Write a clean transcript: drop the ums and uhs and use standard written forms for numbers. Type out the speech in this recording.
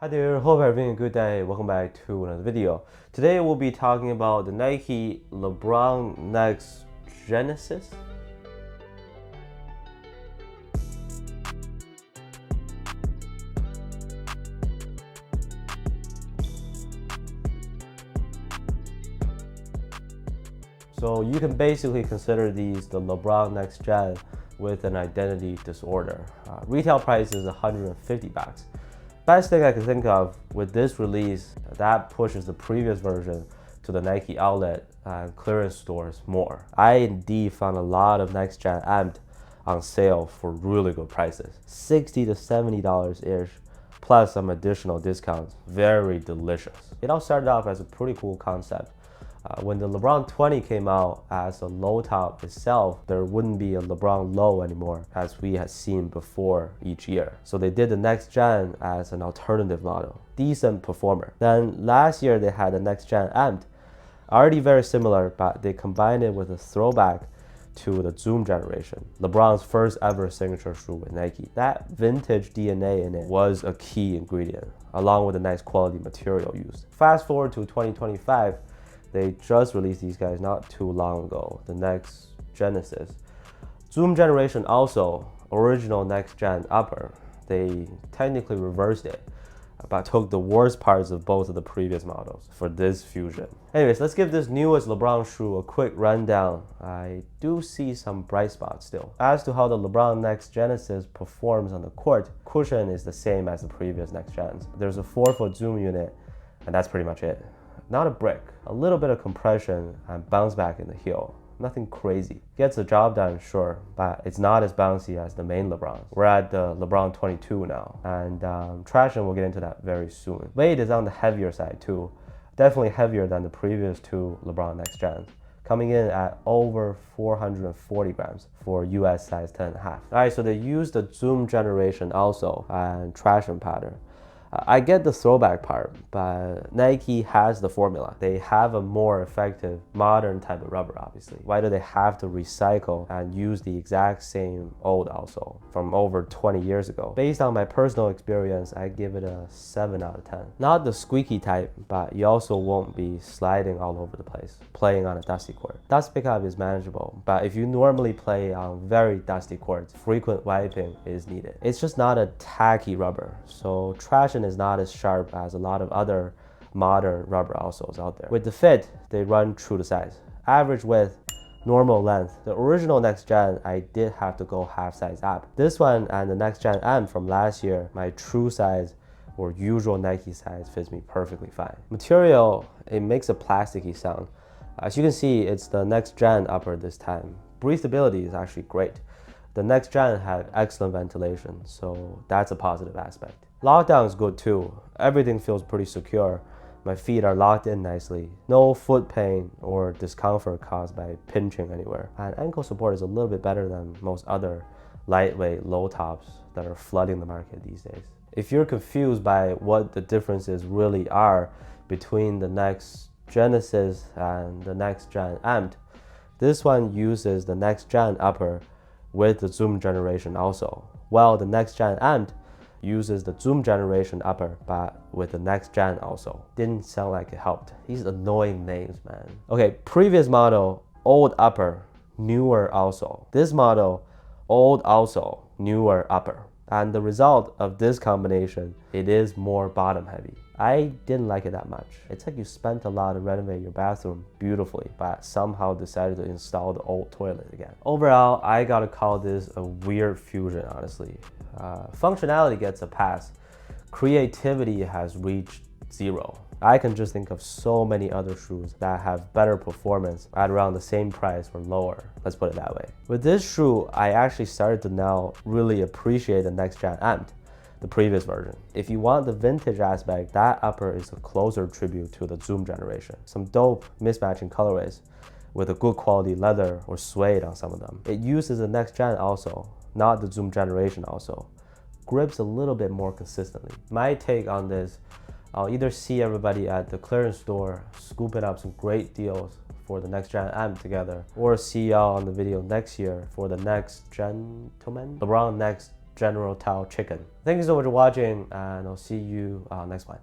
Hi there, hope you're having a good day. Welcome back to another video. Today we'll be talking about the Nike LeBron NXXT Genisus. So you can basically consider these the LeBron Next Gen with an identity disorder. Retail price is 150 bucks. Best thing I can think of with this release, that pushes the previous version to the Nike outlet and clearance stores more. I indeed found a lot of next gen amped on sale for really good prices, $60 to $70-ish, plus some additional discounts. Very delicious. It all started off as a pretty cool concept. When the LeBron 20 came out as a low top itself, there wouldn't be a LeBron low anymore as we had seen before each year. So they did the next gen as an alternative model. Decent performer. Then last year they had the next gen amped, already very similar, but they combined it with a throwback to the Zoom generation, LeBron's first ever signature shoe with Nike. That vintage DNA in it was a key ingredient, along with the nice quality material used. Fast forward to 2025, they just released these guys not too long ago, the next Genesis. Zoom generation also, original next gen upper. They technically reversed it, but took the worst parts of both of the previous models for this fusion. Anyways, let's give this newest LeBron shoe a quick rundown. I do see some bright spots still. As to how the LeBron Next Genesis performs on the court, cushion is the same as the previous next gens. There's a 4-foot zoom unit, and that's pretty much it. Not a brick, a little bit of compression and bounce back in the heel. Nothing crazy. Gets the job done, sure, but it's not as bouncy as the main LeBron. We're at the LeBron 22 now, and traction, we'll get into that very soon. Weight is on the heavier side too, definitely heavier than the previous two LeBron Next Gens, coming in at over 440 grams for US size 10.5. All right, so they used the Zoom generation also and traction pattern. I get the throwback part, but Nike has the formula. They have a more effective modern type of rubber, obviously. Why do they have to recycle and use the exact same old outsole from over 20 years ago? Based on my personal experience, I give it a 7 out of 10. Not the squeaky type, but you also won't be sliding all over the place, playing on a dusty court. Dust pickup is manageable, but if you normally play on very dusty courts, frequent wiping is needed. It's just not a tacky rubber, so traction is not as sharp as a lot of other modern rubber outsoles out there. With the fit, they run true to size. Average width, normal length. The original next gen, I did have to go half size up. This one and the next gen M from last year, my true size or usual Nike size fits me perfectly fine. Material, it makes a plasticky sound. As you can see, it's the next gen upper this time. Breathability is actually great. The next gen had excellent ventilation, so that's a positive aspect. Lockdown is good too. Everything feels pretty secure. My feet are locked in nicely. No foot pain or discomfort caused by pinching anywhere. And ankle support is a little bit better than most other lightweight low tops that are flooding the market these days. If you're confused by what the differences really are between the next Genesis and the next gen amped, this one uses the next gen upper with the Zoom generation also, while the next gen amped uses the Zoom generation upper, but with the next gen also. Didn't sound like it helped. These annoying names, man. Okay, previous model, old upper, newer outsole. This model, old outsole, newer upper. And the result of this combination, it is more bottom heavy. I didn't like it that much. It's like you spent a lot to renovate your bathroom beautifully, but somehow decided to install the old toilet again. Overall, I gotta call this a weird fusion, honestly. Functionality gets a pass. Creativity has reached zero. I can just think of so many other shoes that have better performance at around the same price or lower. Let's put it that way. With this shoe, I actually started to now really appreciate the next gen amped, the previous version. If you want the vintage aspect, that upper is a closer tribute to the Zoom generation. Some dope mismatching colorways with a good quality leather or suede on some of them. It uses the next gen also, not the Zoom generation also. Grips a little bit more consistently. My take on this, I'll either see everybody at the clearance store scooping up some great deals for the next gen amp together, or see y'all on the video next year for the next gentleman LeBron Next General Tao chicken. Thank you so much for watching, and I'll see you next one.